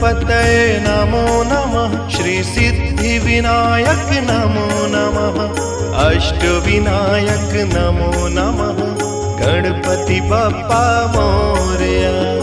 गणपतये नमो नमः। श्री सिद्धि विनायक नमो नमः। अष्टविनायक नमो नमः। गणपति बप्पा मोरया।